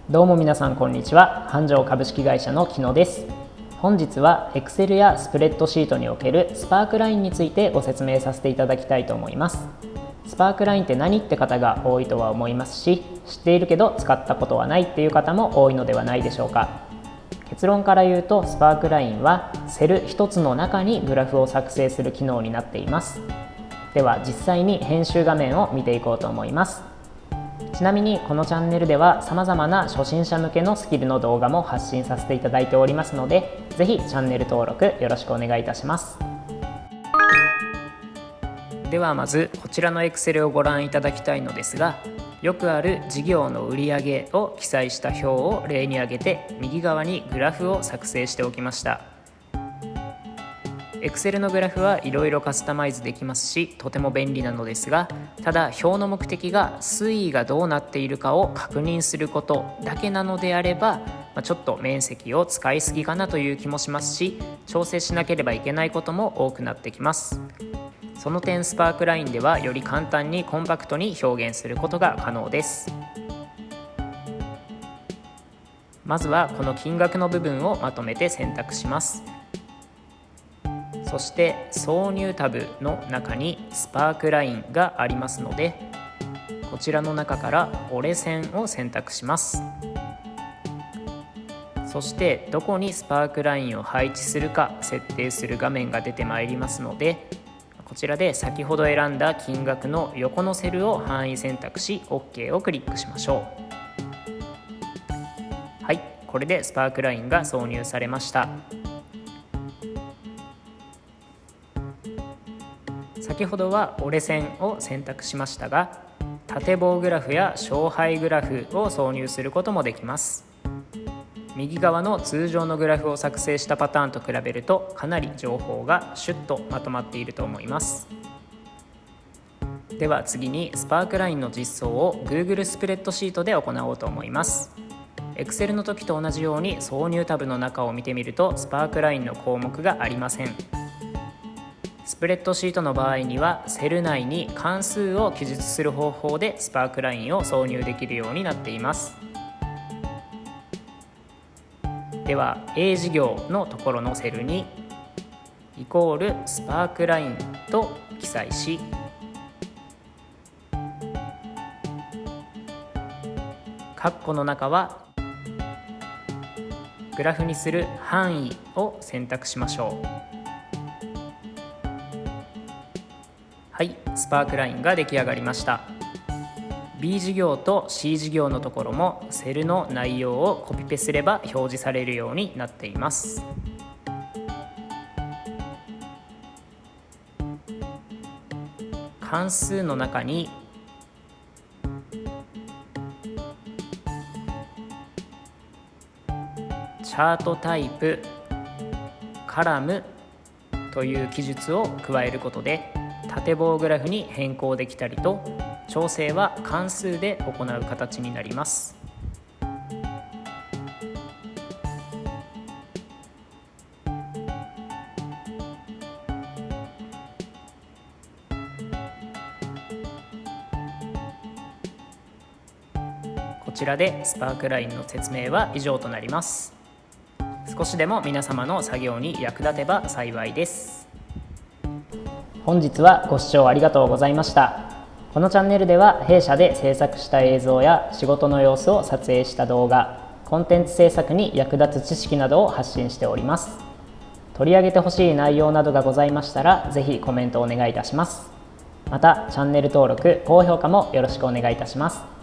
どうも皆さんこんにちは。繁盛株式会社の木野です。本日は Excel やスプレッドシートにおけるスパークラインについてご説明させていただきたいと思います。スパークラインって何って方が多いとは思いますし、知っているけど使ったことはないっていう方も多いのではないでしょうか。結論から言うと、スパークラインはセル一つの中にグラフを作成する機能になっています。では実際に編集画面を見ていこうと思います。ちなみにこのチャンネルでは様々な初心者向けのスキルの動画も発信させていただいておりますので、ぜひチャンネル登録よろしくお願いいたします。ではまずこちらの Excel をご覧いただきたいのですが、よくある事業の売上を記載した表を例に挙げて、右側にグラフを作成しておきました。Excel のグラフはいろいろカスタマイズできますし、とても便利なのですが、ただ表の目的が推移がどうなっているかを確認することだけなのであれば、ちょっと面積を使いすぎかなという気もしますし、調整しなければいけないことも多くなってきます。その点スパークラインではより簡単にコンパクトに表現することが可能です。まずはこの金額の部分をまとめて選択します。そして挿入タブの中にスパークラインがありますので、こちらの中から折れ線を選択します。そしてどこにスパークラインを配置するか設定する画面が出てまいりますので、こちらで先ほど選んだ金額の横のセルを範囲選択し OK をクリックしましょう。はい、これでスパークラインが挿入されました。先ほどは折れ線を選択しましたが、縦棒グラフや勝敗グラフを挿入することもできます。右側の通常のグラフを作成したパターンと比べると、かなり情報がシュッとまとまっていると思います。では次にスパークラインの実装を Google スプレッドシートで行おうと思います。Excel の時と同じように挿入タブの中を見てみると、スパークラインの項目がありません。スプレッドシートの場合にはセル内に関数を記述する方法でスパークラインを挿入できるようになっています。では A 事業のところのセルにイコールスパークラインと記載し、括弧の中はグラフにする範囲を選択しましょう。はい、スパークラインが出来上がりました。 B 事業と C 事業のところもセルの内容をコピペすれば表示されるようになっています。関数の中にチャートタイプカラムという記述を加えることで、縦棒グラフに変更できたりと、調整は関数で行う形になります。こちらでスパークラインの説明は以上となります。少しでも皆様の作業に役立てば幸いです。本日はご視聴ありがとうございました。このチャンネルでは弊社で制作した映像や仕事の様子を撮影した動画、コンテンツ制作に役立つ知識などを発信しております。取り上げてほしい内容などがございましたら、ぜひコメントお願いいたします。またチャンネル登録、高評価もよろしくお願いいたします。